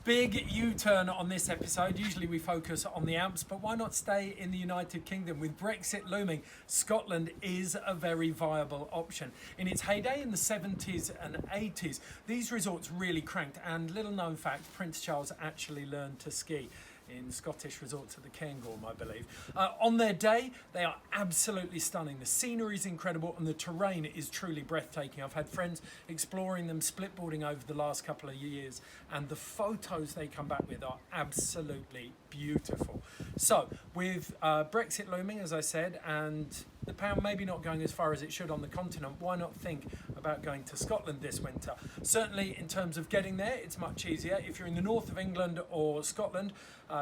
Big U-turn on this episode. Usually we focus on the Alps, but why not stay in the United Kingdom? With Brexit looming, Scotland is a very viable option. In its heyday in the 70s and 80s, these resorts really cranked, and little known fact, Prince Charles actually learned to ski in Scottish resorts at the Cairngorm, I believe. On their day, they are absolutely stunning. The scenery is incredible and the terrain is truly breathtaking. I've had friends exploring them, splitboarding over the last couple of years, and the photos they come back with are absolutely beautiful. So, with Brexit looming, as I said, and the pound maybe not going as far as it should on the continent, why not think about going to Scotland this winter? Certainly in terms of getting there, it's much easier. If you're in the north of England or Scotland,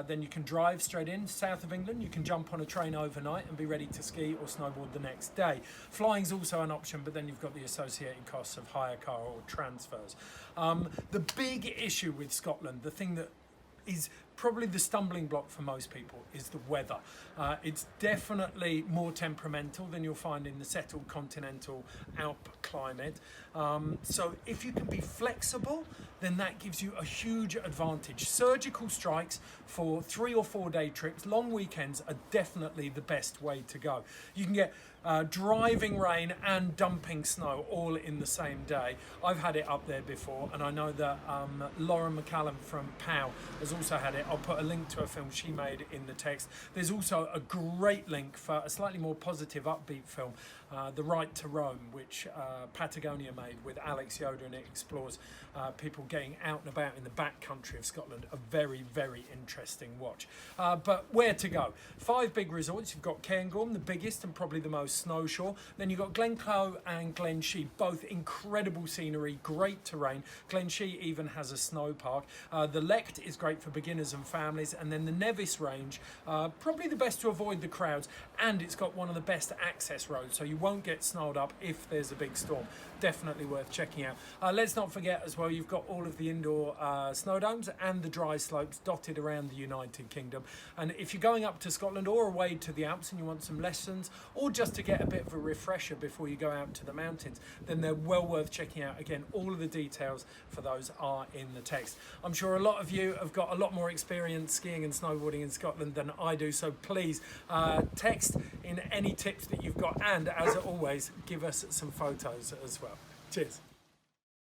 then you can drive straight in. South of England, you can jump on a train overnight and be ready to ski or snowboard the next day. Flying's also an option, but then you've got the associated costs of hire car or transfers. The big issue with Scotland, the thing that is probably the stumbling block for most people, is the weather. It's definitely more temperamental than you'll find in the settled continental Alp climate. So if you can be flexible, then that gives you a huge advantage. Surgical strikes for 3 or 4 day trips, long weekends, are definitely the best way to go. You can get driving rain and dumping snow all in the same day. I've had it up there before, and I know that Lauren McCallum from POW has also had it. I'll put a link to a film she made in the text. There's also a great link for a slightly more positive, upbeat film, The Right to Rome, which Patagonia made with Alex Yoder, and it explores people getting out and about in the back country of Scotland. A very, very interesting watch. But where to go? 5 big resorts. You've got Cairngorm, the biggest and probably the most snowsure. Then you've got Glencoe and Glenshee, both incredible scenery, great terrain. Glenshee even has a snow park. The Lecht is great for beginners and families, and then the Nevis range, probably the best to avoid the crowds, and it's got one of the best access roads, so you won't get snowed up if there's a big storm. Definitely worth checking out. Let's not forget as well, you've got all of the indoor snow domes and the dry slopes dotted around the United Kingdom. And if you're going up to Scotland or away to the Alps and you want some lessons, or just to get a bit of a refresher before you go out to the mountains, then they're well worth checking out. Again, all of the details for those are in the text. I'm sure a lot of you have got a lot more experience skiing and snowboarding in Scotland than I do, so please text in any tips that you've got, and as always, give us some photos as well. Cheers.